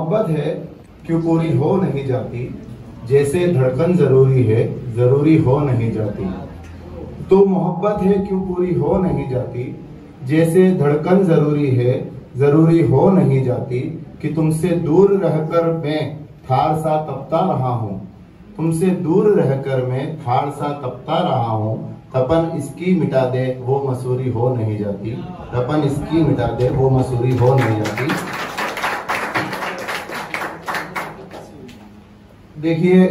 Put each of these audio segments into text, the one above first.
मोहब्बत है क्यों पूरी हो नहीं जाती, जैसे धड़कन जरूरी है जरूरी हो नहीं जाती। तो मोहब्बत है क्यों पूरी हो नहीं जाती, जैसे धड़कन जरूरी है जरूरी हो नहीं जाती। कि तुमसे दूर रहकर मैं थार सा तपता रहा हूँ, तुमसे दूर रहकर मैं थार सा तपता रहा हूँ। तपन इसकी मिटा दे वो मसूरी हो नहीं जाती, तपन इसकी मिटा दे वो मसूरी हो नहीं जाती। देखिए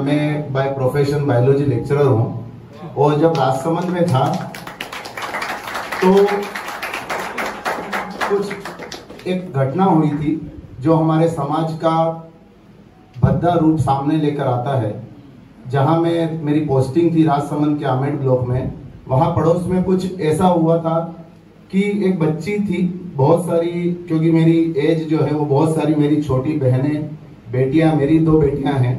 मैं बाय प्रोफेशन बायोलॉजी लेक्चरर हूँ और जब राजसमंद में था तो कुछ एक घटना हुई थी जो हमारे समाज का भद्दा रूप सामने लेकर आता है। जहां मैं मेरी पोस्टिंग थी राजसमंद के आमेड ब्लॉक में, वहां पड़ोस में कुछ ऐसा हुआ था कि एक बच्ची थी, बहुत सारी, क्योंकि मेरी एज जो है वो बहुत सारी मेरी छोटी बहनें बेटियां, मेरी 2 बेटियां हैं,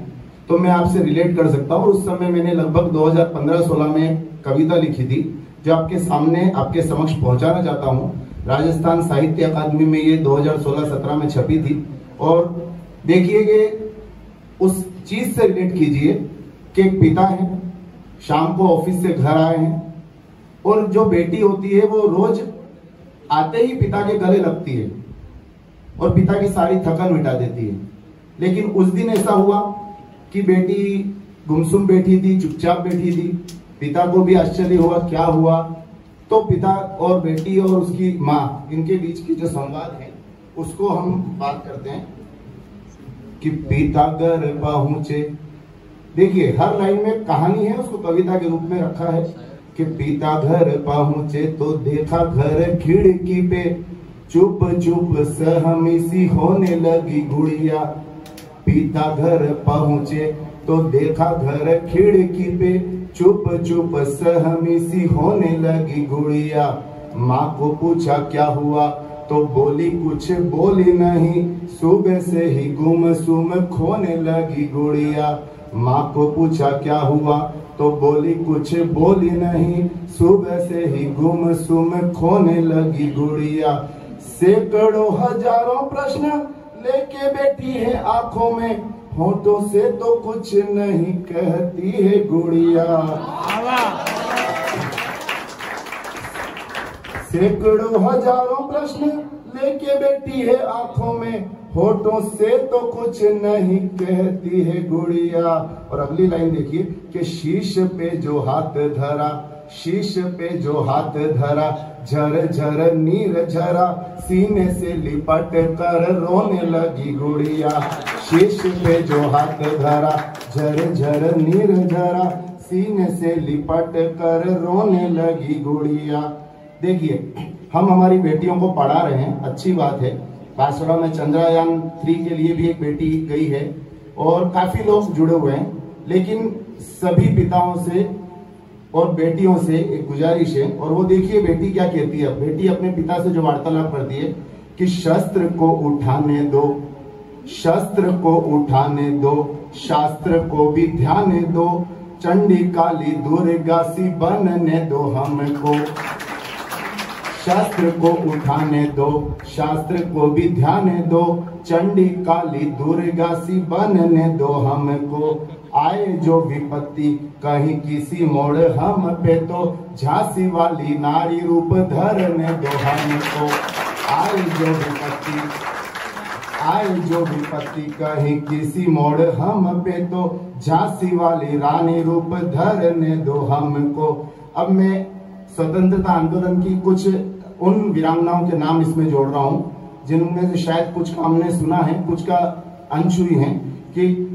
तो मैं आपसे रिलेट कर सकता हूँ। उस समय मैंने लगभग 2015-16 में कविता लिखी थी जो आपके सामने आपके समक्ष पहुंचाना चाहता हूँ। राजस्थान साहित्य अकादमी में ये 2016-17 में छपी थी। और देखिए कि उस चीज से रिलेट कीजिए कि एक पिता है, शाम को ऑफिस से घर आए हैं और जो बेटी होती है वो रोज आते ही पिता के गले लगती है और पिता की सारी थकन मिटा देती है। लेकिन उस दिन ऐसा हुआ कि बेटी गुमसुम बैठी थी, चुपचाप बैठी थी। पिता को भी आश्चर्य हुआ क्या हुआ। तो पिता और बेटी और उसकी माँ, इनके बीच की जो संवाद है उसको हम बात करते हैं कि पिता घर पहुंचे। देखिए हर लाइन में कहानी है, उसको कविता के रूप में रखा है कि पिता घर पहुंचे तो देखा घर खिड़की पे चुप चुप सहमी सी होने लगी गुड़िया। पिता घर पहुंचे तो देखा घर खिड़की पे चुप चुप सहमी सी होने लगी गुड़िया। माँ को पूछा क्या हुआ तो बोली कुछ बोली नहीं, सुबह से ही गुमसुम खोने लगी गुड़िया। माँ को पूछा क्या हुआ तो बोली कुछ बोली नहीं, सुबह से ही गुमसुम खोने लगी गुड़िया। सैकड़ों हजारों प्रश्न लेके बैठी है आंखों में, होठों से तो कुछ नहीं कहती है गुड़िया। सैकड़ों हजारों प्रश्न लेके बैठी है आंखों में, होठों से तो कुछ नहीं कहती है गुड़िया। और अगली लाइन देखिए कि शीश पे जो हाथ धरा, शीश पे जो हाथ धरा, झर झर नीर झरा, सीने से लिपट कर रोने लगी गुड़िया। शीश पे जो हाथ धरा, झर झर नीर झरा, सीने से लिपट कर रोने लगी गुड़िया। देखिए हम हमारी बेटियों को पढ़ा रहे हैं, अच्छी बात है। बांसवाड़ा में चंद्रयान 3 के लिए भी एक बेटी गई है और काफी लोग जुड़े हुए हैं। लेकिन सभी पिताओं से और बेटियों से एक गुजारिश है, और वो देखिए बेटी क्या कहती है। बेटी अपने पिता से जो वार्तालाप करती है कि शस्त्र को उठाने दो, शस्त्र को उठाने दो, शास्त्र को भी ध्यान दो, चंडी काली दुर्गा सी बनने दो हमको। शास्त्र को उठाने दो, शास्त्र को भी ध्यान दो, चंडी काली दुर्गा सी बनने दो हमको। आए जो विपत्ति कहीं किसी मोड़ हम पे तो झांसी वाली नारी रूप धरने दो हमको। आए जो विपत्ति, आए जो विपत्ति कहीं किसी मोड़ हम पे तो झांसी वाली रानी रूप धरने दो हमको। अब मैं स्वतंत्रता आंदोलन की कुछ उन वीरांगनाओं के नाम इसमें जोड़ रहा हूं जिनमें से शायद कुछ का हमने सुना है, कुछ का अंश हुई है कि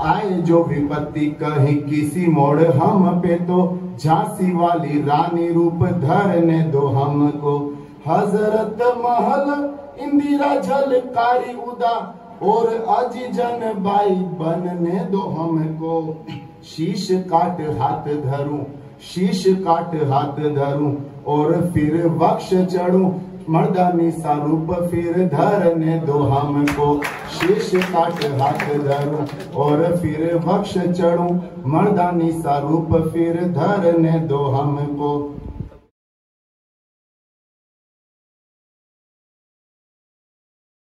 आए जो विपत्ति कहीं किसी मोड़ हम पे तो झांसी वाली रानी रूप धरने दो हमको। हजरत महल इंदिरा झलकारी उदा और अजीजन बाई बनने दो हमको। शीश काट हाथ धरूं, शीश काट हाथ धरूं और फिर वक्ष चढ़ूं, मर्दानी सा रूप फिर धरने दो हमको। शीश काट हाथ धरूं और फिर वक्ष चढ़ूं, मर्दानी सा रूप फिर धरने दो हमको।